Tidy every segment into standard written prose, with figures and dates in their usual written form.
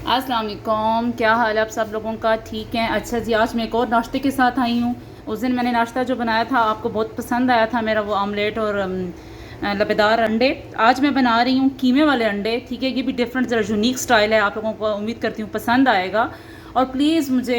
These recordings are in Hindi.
अस्सलाम वालेकुम, क्या हाल है आप सब लोगों का? ठीक है। अच्छा जी, आज मैं एक और नाश्ते के साथ आई हूँ। उस दिन मैंने नाश्ता जो बनाया था आपको बहुत पसंद आया था, मेरा वो आमलेट और लपेदार अंडे। आज मैं बना रही हूँ कीमे वाले अंडे। ठीक है, ये भी डिफरेंट ज़रा यूनिक स्टाइल है, आप लोगों को उम्मीद करती हूँ पसंद आएगा। और प्लीज़ मुझे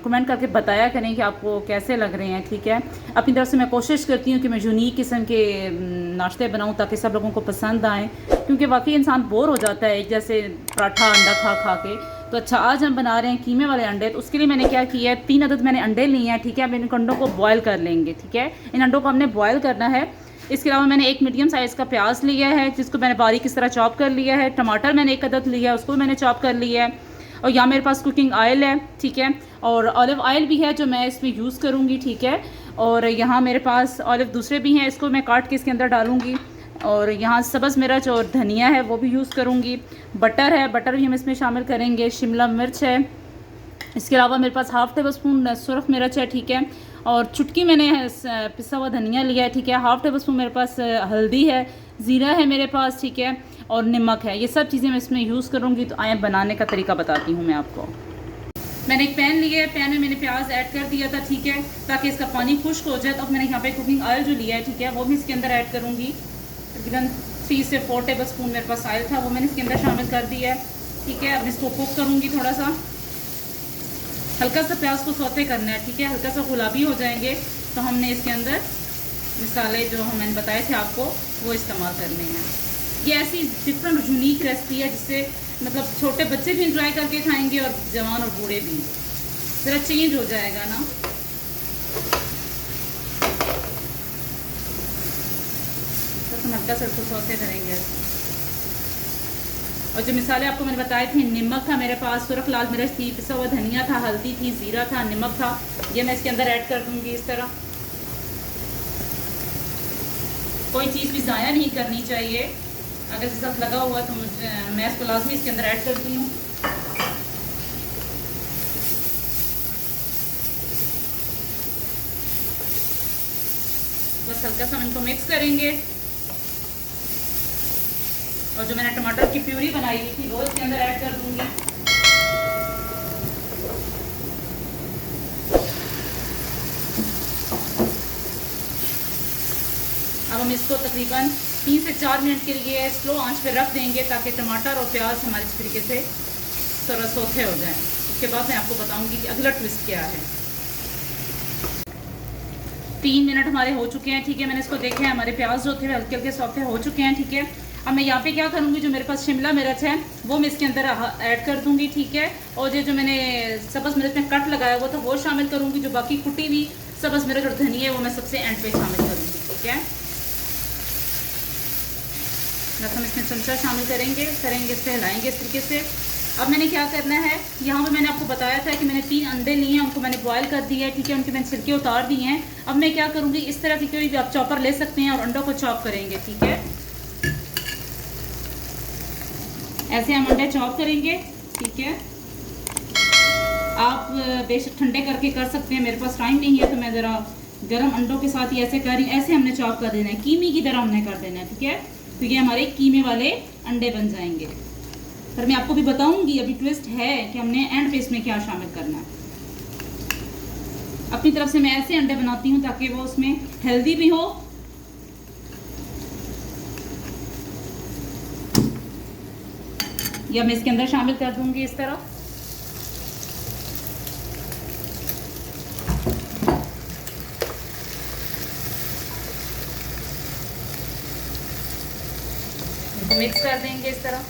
कमेंट करके बताया करें कि आपको कैसे लग रहे हैं। ठीक है, अपनी तरफ से मैं कोशिश करती हूँ कि मैं यूनिक किस्म के नाश्ते बनाऊँ ताकि सब लोगों को पसंद आएँ, क्योंकि वाकई इंसान बोर हो जाता है एक जैसे पराठा अंडा खा खा के। तो अच्छा, आज हम बना रहे हैं कीमे वाले अंडे। तो उसके लिए मैंने क्या किया है, 3 अदद मैंने अंडे लिए हैं। ठीक है, अब इन अंडों को बॉयल कर लेंगे। ठीक है, इन अंडों को हमने बॉयल करना है। इसके अलावा मैंने एक मीडियम साइज़ का प्याज लिया है जिसको मैंने बारीक इस तरह चॉप कर लिया है। टमाटर मैंने एक अदद लिया है, उसको मैंने चॉप कर लिया है। और यहाँ मेरे पास कुकिंग ऑयल है। ठीक है, और ऑलिव ऑयल भी है जो मैं इसमें यूज़ करूँगी। ठीक है, और यहाँ मेरे पास ऑलिव दूसरे भी हैं, इसको मैं काट के इसके अंदर डालूँगी। और यहाँ सब्ज़ मिर्च और धनिया है वो भी यूज़ करूँगी। बटर है, बटर भी हम इसमें शामिल करेंगे। शिमला मिर्च है। इसके अलावा मेरे पास हाफ़ टेबल स्पून सुरख मिर्च है। ठीक है, और चुटकी मैंने पिसा हुआ धनिया लिया है। ठीक है, हाफ़ टेबल स्पून मेरे पास हल्दी है, ज़ीरा है मेरे पास। ठीक है, और नमक है। ये सब चीज़ें मैं इसमें यूज़ करूँगी। तो आए बनाने का तरीका बताती हूँ मैं आपको। मैंने एक पैन लिया है, पैन में मैंने प्याज ऐड कर दिया था। ठीक है, ताकि इसका पानी खुश्क हो जाए। तो अब मैंने यहाँ पे कुकिंग ऑयल जो लिया है, ठीक है, वो भी इसके अंदर ऐड करूँगी। तकरीबन 3 से 4 टेबल स्पून मेरे पास ऑयल था, वो मैंने इसके अंदर शामिल कर दिया है। ठीक है, अब इसको कुक करूँगी थोड़ा सा। हल्का सा प्याज को सौते करना है। ठीक है, हल्का सा गुलाबी हो जाएंगे तो हमने इसके अंदर मसाले जो मैंने बताए थे आपको वो इस्तेमाल करने हैं। ये ऐसी डिफरेंट यूनिक रेसिपी है जिससे मतलब छोटे बच्चे भी इंजॉय करके खाएंगे और जवान और बूढ़े भी। ज़रा चेंज हो जाएगा ना। तो हम हल्का सा इसको सौते करेंगे। और जो मिसाले आपको मैंने बताए थे, नमक था मेरे पास, सुरख लाल मिर्च थी, पिसा हुआ धनिया था, हल्दी थी, ज़ीरा था, नमक था। ये मैं इसके अंदर ऐड कर दूंगी इस तरह। कोई चीज़ भी ज़ाया नहीं करनी चाहिए। अगर इसके साथ लगा हुआ तो मैं इसको लाजमी इसके अंदर ऐड करती हूँ। बस हल्का सा हम इनको मिक्स करेंगे। और जो मैंने टमाटर की प्यूरी बनाई हुई थी वो इसके अंदर ऐड कर दूंगी। अब हम इसको तकरीबन 3 से 4 मिनट के लिए स्लो आंच पे रख देंगे ताकि टमाटर और प्याज हमारे इस तरीके से थोड़ा सौते हो जाएं। उसके बाद मैं आपको बताऊंगी कि अगला ट्विस्ट क्या है। 3 मिनट हमारे हो चुके हैं। ठीक है, मैंने इसको देखा है, हमारे प्याज जो थे हल्के हल्के सौते हो चुके हैं। ठीक है, अब मैं यहाँ पे क्या करूँगी, जो मेरे पास शिमला मिर्च है वो मैं इसके अंदर ऐड कर दूँगी। ठीक है, और ये जो मैंने सब्ज़ मिर्च में कट लगाया हुआ था वो शामिल करूँगी। जो बाकी कुटी हुई सब्ज़ मिर्च और धनिया है वो मैं सबसे एंड पे शामिल करूँगी। ठीक है, बस हम इसमें चमचा शामिल करेंगे, इससे हिलाएंगे इस तरीके से। अब मैंने क्या करना है, यहाँ पे मैंने आपको बताया था कि मैंने 3 अंडे लिए हैं, उनको मैंने बॉयल कर दिया है। ठीक है, उनके मैंने छिलके उतार दिए हैं। अब मैं क्या करूँगी, इस तरह की कोई भी आप चॉपर ले सकते हैं और अंडों को चॉप करेंगे। ठीक है, ऐसे हम अंडे चॉप करेंगे। ठीक है, आप बेशक ठंडे करके कर सकते हैं, मेरे पास टाइम नहीं है तो मैं ज़रा गर्म अंडों के साथ ही ऐसे कर रही हूँ। ऐसे हमने चॉप कर देना है, कीमी की तरह हमने कर देना है। ठीक है, तो ये हमारे कीमे वाले अंडे बन जाएंगे। पर मैं आपको भी बताऊंगी, अभी ट्विस्ट है कि हमने एंड पे इसमें क्या शामिल करना है। अपनी तरफ से मैं ऐसे अंडे बनाती हूँ ताकि वो उसमें हेल्दी भी हो। या मैं इसके अंदर शामिल कर दूंगी इस तरह। इनको मिक्स कर देंगे इस तरह।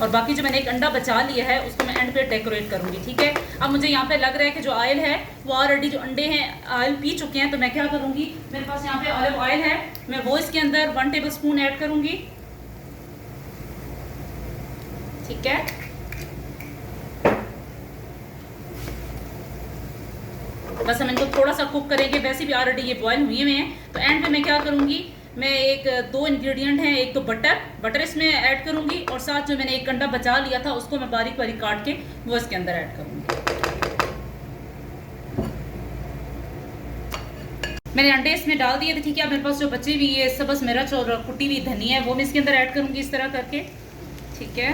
और बाकी जो मैंने एक अंडा बचा लिया है उसको मैं एंड पे डेकोरेट करूंगी। ठीक है, अब मुझे यहाँ पे लग रहा है कि जो ऑयल है वो ऑलरेडी जो अंडे हैं ऑयल पी चुके हैं, तो मैं क्या करूंगी, मेरे पास यहाँ पे ऑलिव ऑयल है, मैं वो इसके अंदर 1 टेबल स्पून ऐड करूंगी। ठीक है, बस हम इनको थोड़ा सा कुक करेंगे, वैसे भी ऑलरेडी ये बॉयल हुए हुए हैं। तो एंड पे मैं क्या करूंगी, मैं 2 इंग्रेडिएंट हैं, एक तो बटर इसमें ऐड करूंगी और साथ जो मैंने एक अंडा बचा लिया था उसको मैं बारीक बारीक काट के वो इसके अंदर ऐड करूंगी। मैंने अंडे इसमें डाल दिए थे, ठीक है। अब मेरे पास जो बचे हुई है सब्ज़ मिर्च और कुटी हुई धनिया है वो मैं इसके अंदर ऐड करूँगी इस तरह करके, ठीक है।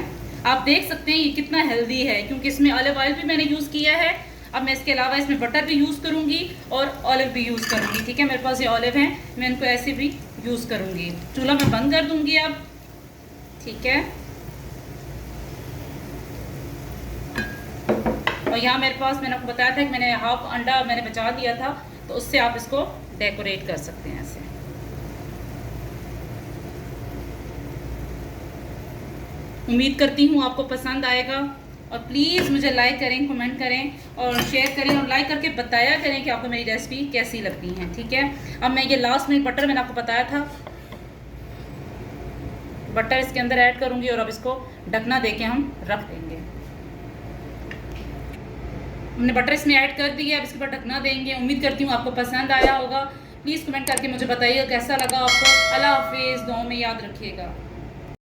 आप देख सकते हैं ये कितना हेल्दी है क्योंकि इसमें ऑलिव ऑयल भी मैंने यूज़ किया है। अब मैं इसके अलावा इसमें बटर भी यूज़ करूँगी और ऑलिव भी यूज़ करूँगी, ठीक है। मेरे पास ये ऑलिव हैं, मैं इनको ऐसे भी यूज़ करूँगी। चूल्हा मैं बंद कर दूँगी अब, ठीक है। और यहाँ मेरे पास मैंने आपको बताया था कि मैंने हाफ अंडा मैंने बचा दिया था, तो उससे आप इसको डेकोरेट कर सकते हैं ऐसे। उम्मीद करती हूँ आपको पसंद आएगा और प्लीज़ मुझे लाइक करें, कमेंट करें और शेयर करें और लाइक करके बताया करें कि आपको मेरी रेसिपी कैसी लगती है, ठीक है। अब मैं ये लास्ट में बटर मैंने आपको बताया था, बटर इसके अंदर ऐड करूँगी और अब इसको ढकना दे के हम रख देंगे। हमने बटर इसमें ऐड कर दिया, अब इसके ऊपर ढकना देंगे। उम्मीद करती हूँ आपको पसंद आया होगा। प्लीज़ कमेंट करके मुझे बताइए कैसा लगा आपको। अल्लाह हाफिज़, दुआ में याद रखिएगा।